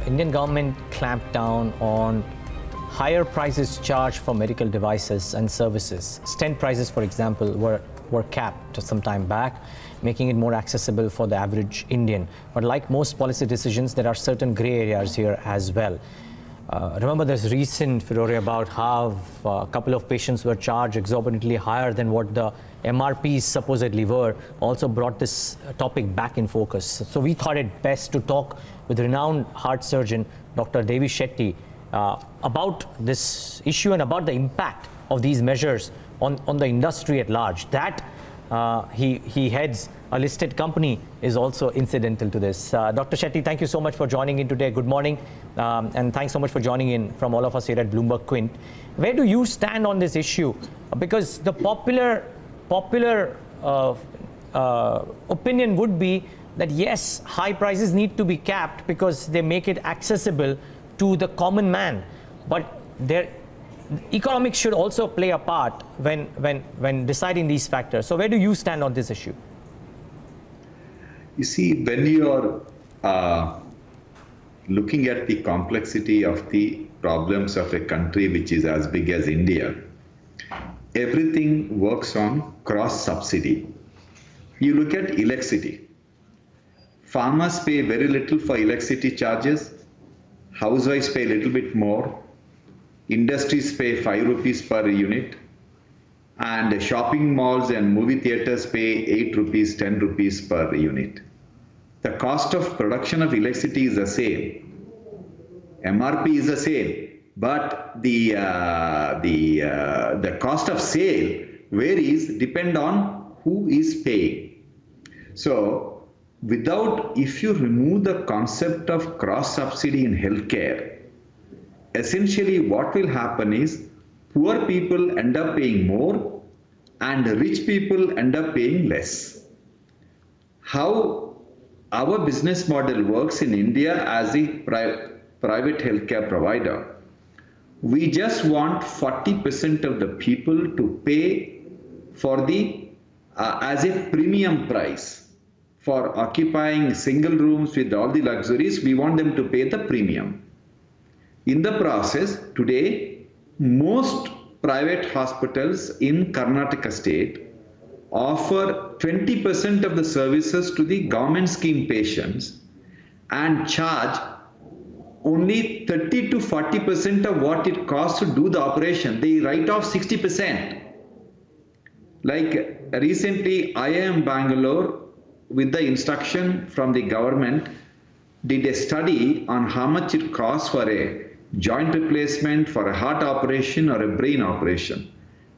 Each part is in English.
Indian government clamped down on higher prices charged for medical devices and services. Stent prices, for example, were capped some time back, making it more accessible for the average Indian. But like most policy decisions, there are certain gray areas here as well. Remember this recent furore about how a couple of patients were charged exorbitantly higher than what the MRPs supposedly were, also brought this topic back in focus. So we thought it best to talk with renowned heart surgeon, Dr. Devi Shetty, about this issue and about the impact of these measures on the industry at large. That he heads a listed company is also incidental to this. Dr. Shetty, thank you so much for joining in today. Good morning, and thanks so much for joining in from all of us here at BloombergQuint. Where do you stand on this issue? Because the popular opinion would be that yes, high prices need to be capped because they make it accessible to the common man, but economics should also play a part when deciding these factors. So where do you stand on this issue? You see, when you are looking at the complexity of the problems of a country which is as big as India, everything works on cross-subsidy. You look at electricity. Farmers pay very little for electricity charges. Housewives pay a little bit more. Industries pay 5 rupees per unit. And shopping malls and movie theaters pay 8 rupees, 10 rupees per unit. The cost of production of electricity is the same. MRP is the same, but the cost of sale varies depend on who is paying. So, if you remove the concept of cross-subsidy in healthcare, essentially what will happen is poor people end up paying more and rich people end up paying less. How our business model works in India as a private healthcare provider, we just want 40% of the people to pay for as a premium price. For occupying single rooms with all the luxuries, we want them to pay the premium. In the process, today, most private hospitals in Karnataka state offer 20% of the services to the government scheme patients and charge only 30 to 40% of what it costs to do the operation. They write off 60%. Like recently, IIM Bangalore, with the instruction from the government, did a study on how much it costs for a joint replacement, for a heart operation or a brain operation.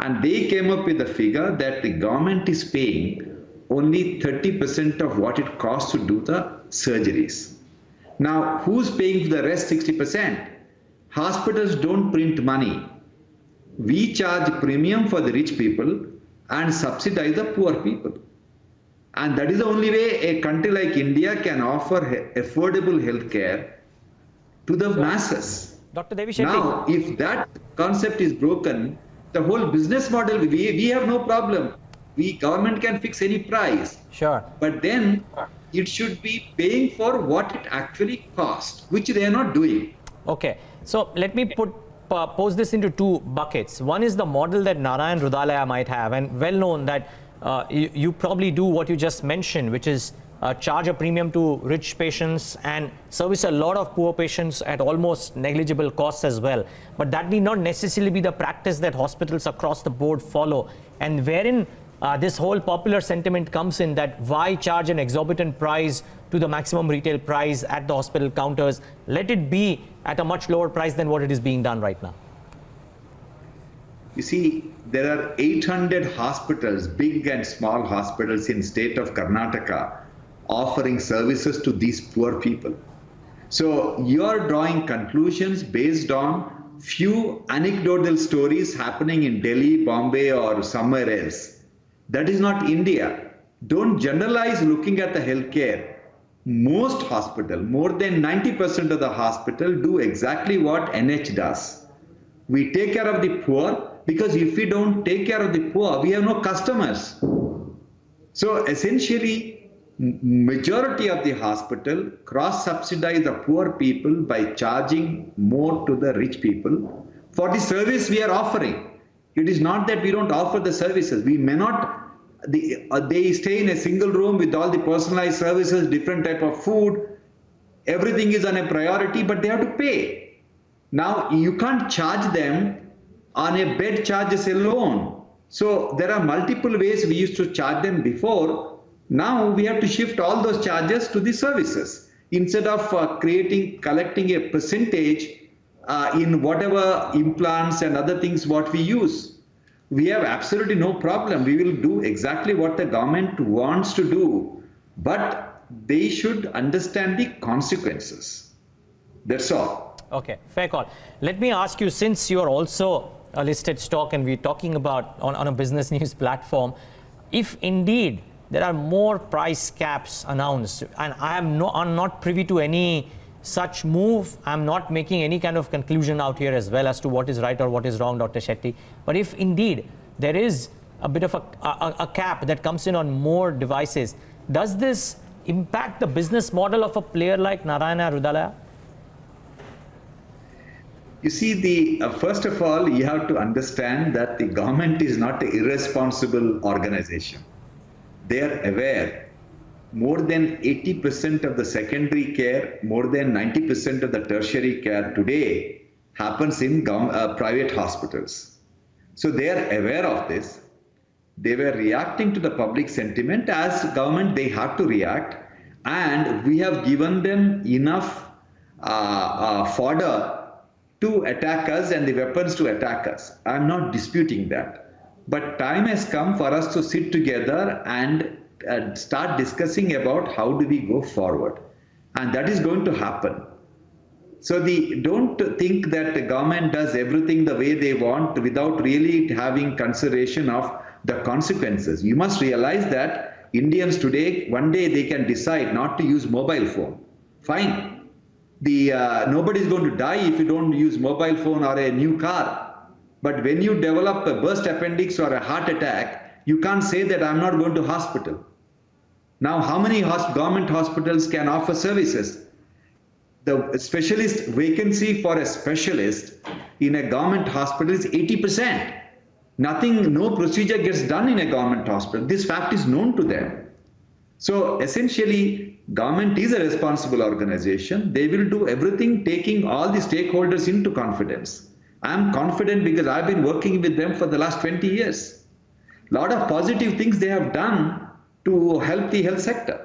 And they came up with a figure that the government is paying only 30% of what it costs to do the surgeries. Now, who's paying for the rest 60%? Hospitals don't print money. We charge premium for the rich people and subsidize the poor people. And that is the only way a country like India can offer affordable healthcare to the masses. Dr. Devi Shetty. Now, if that concept is broken, the whole business model, we have no problem. Government can fix any price. Sure. But then it should be paying for what it actually costs, which they are not doing. Okay. So let me pose this into two buckets. One is the model that Narayana Hrudayalaya might have, and well known that you probably do what you just mentioned, which is charge a premium to rich patients and service a lot of poor patients at almost negligible costs as well. But that need not necessarily be the practice that hospitals across the board follow. And wherein this whole popular sentiment comes in, that why charge an exorbitant price to the maximum retail price at the hospital counters? Let it be at a much lower price than what it is being done right now. You see, there are 800 hospitals, big and small hospitals in state of Karnataka, offering services to these poor people. So you're drawing conclusions based on few anecdotal stories happening in Delhi, Bombay, or somewhere else. That is not India. Don't generalize looking at the healthcare. Most hospitals, more than 90% of the hospital, do exactly what NH does. We take care of the poor, because if we don't take care of the poor, we have no customers. So essentially, majority of the hospital cross-subsidize the poor people by charging more to the rich people for the service we are offering. It is not that we don't offer the services. We may not, they stay in a single room with all the personalized services, different type of food. Everything is on a priority, but they have to pay. Now, you can't charge them on a bed charges alone. So there are multiple ways we used to charge them before. Now we have to shift all those charges to the services instead of collecting a percentage in whatever implants and other things what we use. We have absolutely no problem. We will do exactly what the government wants to do, but they should understand the consequences. That's all. Okay, fair call. Let me ask you, since you are also a listed stock and we're talking about on a business news platform, if indeed there are more price caps announced, and I'm not privy to any such move. I'm not making any kind of conclusion out here as well as to what is right or what is wrong, Dr. Shetty. But if indeed there is a bit of a cap that comes in on more devices, does this impact the business model of a player like Narayana Hrudayalaya? You see, first of all, you have to understand that the government is not an irresponsible organization. They are aware. More than 80% of the secondary care, more than 90% of the tertiary care today happens in private hospitals. So they are aware of this. They were reacting to the public sentiment. As government, they have to react. And we have given them enough fodder to attack us and the weapons to attack us. I'm not disputing that. But time has come for us to sit together and start discussing about how do we go forward. And that is going to happen. So don't think that the government does everything the way they want without really having consideration of the consequences. You must realize that Indians today, one day they can decide not to use mobile phone. Fine. Nobody is going to die if you don't use mobile phone or a new car. But when you develop a burst appendix or a heart attack, you can't say that I'm not going to hospital. Now, how many government hospitals can offer services? The specialist vacancy for a specialist in a government hospital is 80%. No procedure gets done in a government hospital. This fact is known to them. So essentially, government is a responsible organization. They will do everything taking all the stakeholders into confidence. I'm confident because I've been working with them for the last 20 years. A lot of positive things they have done to help the health sector.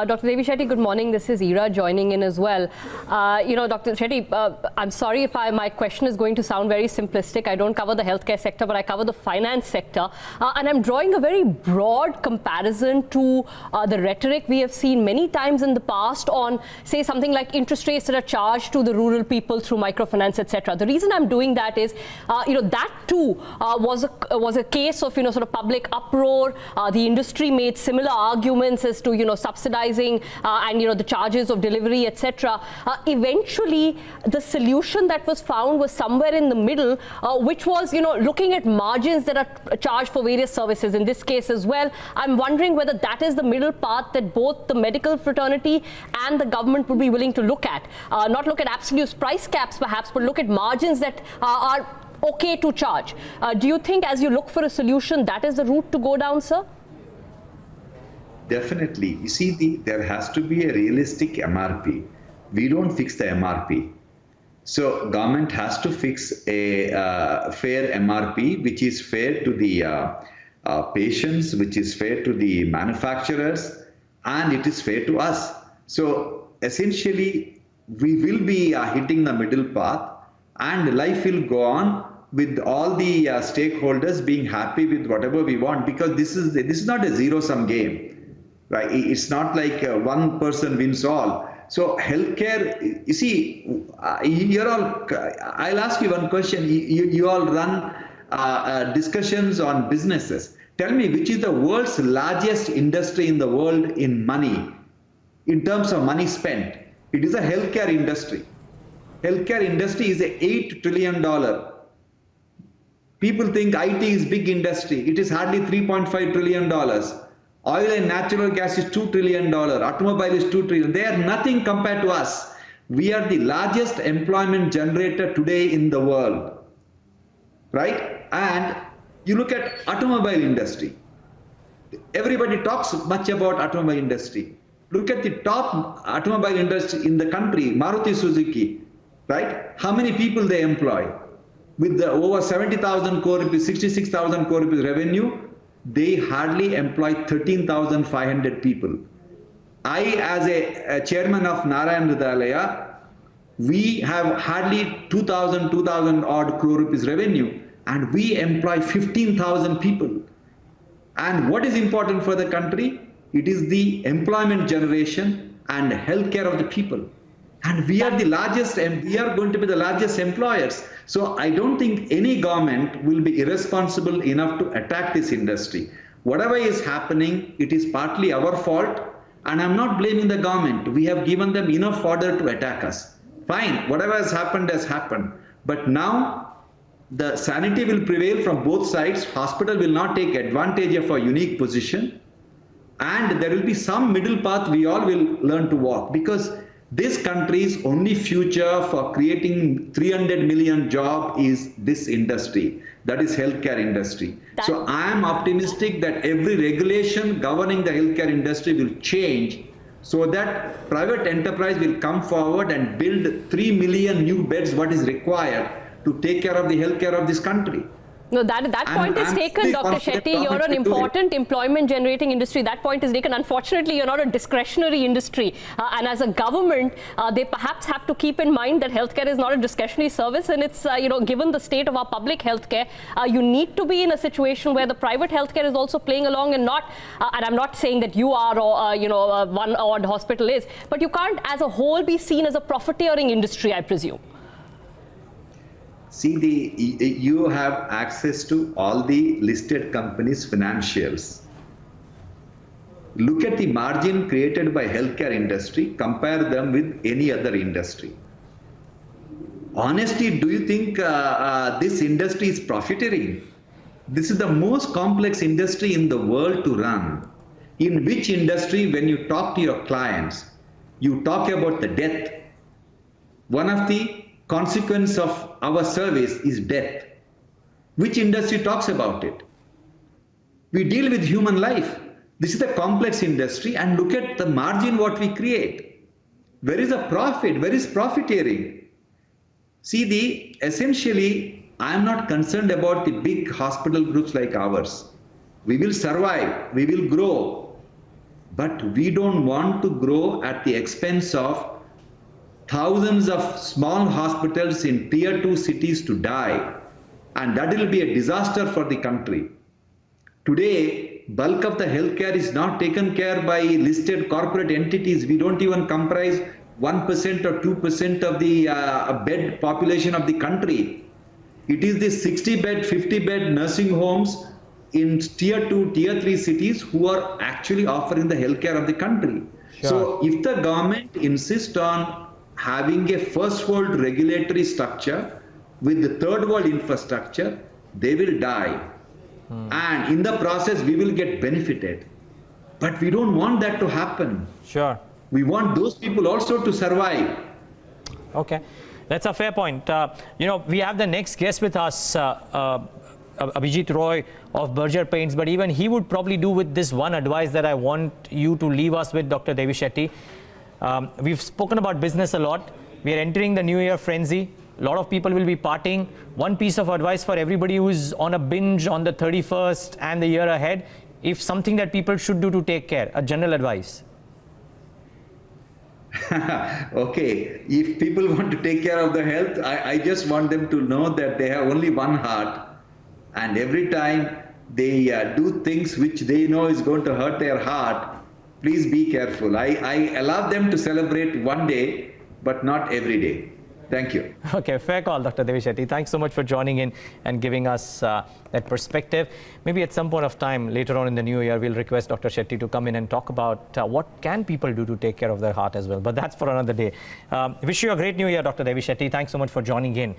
Dr. Devi Shetty, good morning. This is Ira joining in as well. Dr. Shetty, I'm sorry if my question is going to sound very simplistic. I don't cover the healthcare sector, but I cover the finance sector. And I'm drawing a very broad comparison to the rhetoric we have seen many times in the past on, say, something like interest rates that are charged to the rural people through microfinance, etc. The reason I'm doing that is, that too was a case of, sort of public uproar. The industry made similar arguments as to, subsidizing and the charges of delivery, etc. Eventually, the solution that was found was somewhere in the middle, which was looking at margins that are charged for various services. In this case as well, I'm wondering whether that is the middle path that both the medical fraternity and the government would be willing to look at. Not look at absolute price caps, perhaps, but look at margins that are okay to charge. Do you think, as you look for a solution, that is the route to go down, sir? Definitely. You see, there has to be a realistic MRP. We don't fix the MRP. So government has to fix a fair MRP, which is fair to the patients, which is fair to the manufacturers, and it is fair to us. So essentially, we will be hitting the middle path, and life will go on with all the stakeholders being happy with whatever we want, because this is not a zero-sum game. Right? It's not like one person wins all. So healthcare, you see, I'll ask you one question. You all run discussions on businesses. Tell me, which is the world's largest industry in the world in money, in terms of money spent? It is a healthcare industry. Healthcare industry is $8 trillion. People think IT is big industry. It is hardly $3.5 trillion. Oil and natural gas is $2 trillion. Automobile is $2 trillion. They are nothing compared to us. We are the largest employment generator today in the world, right? And you look at automobile industry. Everybody talks much about automobile industry. Look at the top automobile industry in the country, Maruti Suzuki, right? How many people they employ? With the over 70,000 crore rupees, 66,000 crore rupees revenue, they hardly employ 13,500 people. I, as a chairman of Narayana Hrudayalaya, we have hardly 2,000 odd crore rupees revenue, and we employ 15,000 people. And what is important for the country? It is the employment generation and healthcare of the people. And we are the largest, and we are going to be the largest employers. So I don't think any government will be irresponsible enough to attack this industry. Whatever is happening, it is partly our fault, and I'm not blaming the government. We have given them enough order to attack us. Fine, whatever has happened. But now the sanity will prevail from both sides. Hospital will not take advantage of a unique position, and there will be some middle path we all will learn to walk, because this country's only future for creating 300 million jobs is this industry, that is healthcare industry. So I am optimistic that every regulation governing the healthcare industry will change so that private enterprise will come forward and build 3 million new beds, what is required to take care of the healthcare of this country. No, that point is taken, Dr. Shetty. You're an important employment generating industry. That point is taken. Unfortunately, you're not a discretionary industry. And as a government, they perhaps have to keep in mind that healthcare is not a discretionary service. And it's, given the state of our public healthcare, you need to be in a situation where the private healthcare is also playing along, and not, and I'm not saying that you are, or, one odd hospital is, but you can't as a whole be seen as a profiteering industry, I presume. See, you have access to all the listed companies' financials. Look at the margin created by healthcare industry, compare them with any other industry. Honestly, do you think this industry is profiteering? This is the most complex industry in the world to run. In which industry, when you talk to your clients, you talk about the death. One of the consequence of our service is death. Which industry talks about it? We deal with human life. This is a complex industry, and look at the margin what we create. Where is the profit? Where is profiteering? See, essentially, I am not concerned about the big hospital groups like ours. We will survive, we will grow, but we don't want to grow at the expense of thousands of small hospitals in tier 2 cities to die, and that will be a disaster for the country. Today, bulk of the healthcare is not taken care by listed corporate entities. We don't even comprise 1% or 2% of the bed population of the country. It is the 60-bed, 50-bed nursing homes in tier 2, tier 3 cities who are actually offering the healthcare of the country. Sure. So if the government insists on having a first world regulatory structure with the third world infrastructure, they will die. And in the process, we will get benefited. But we don't want that to happen. Sure. We want those people also to survive. Okay. That's a fair point. We have the next guest with us, Abhijit Roy of Berger Paints, but even he would probably do with this one advice that I want you to leave us with, Dr. Devi Shetty. We've spoken about business a lot. We are entering the New Year frenzy. A lot of people will be partying. One piece of advice for everybody who's on a binge on the 31st and the year ahead, if something that people should do to take care, a general advice. Okay, if people want to take care of their health, I just want them to know that they have only one heart, and every time they do things which they know is going to hurt their heart, please be careful. I allow them to celebrate one day, but not every day. Thank you. Okay, fair call, Dr. Devi Shetty. Thanks so much for joining in and giving us that perspective. Maybe at some point of time later on in the new year, we'll request Dr. Shetty to come in and talk about what can people do to take care of their heart as well. But that's for another day. Wish you a great new year, Dr. Devi Shetty. Thanks so much for joining in.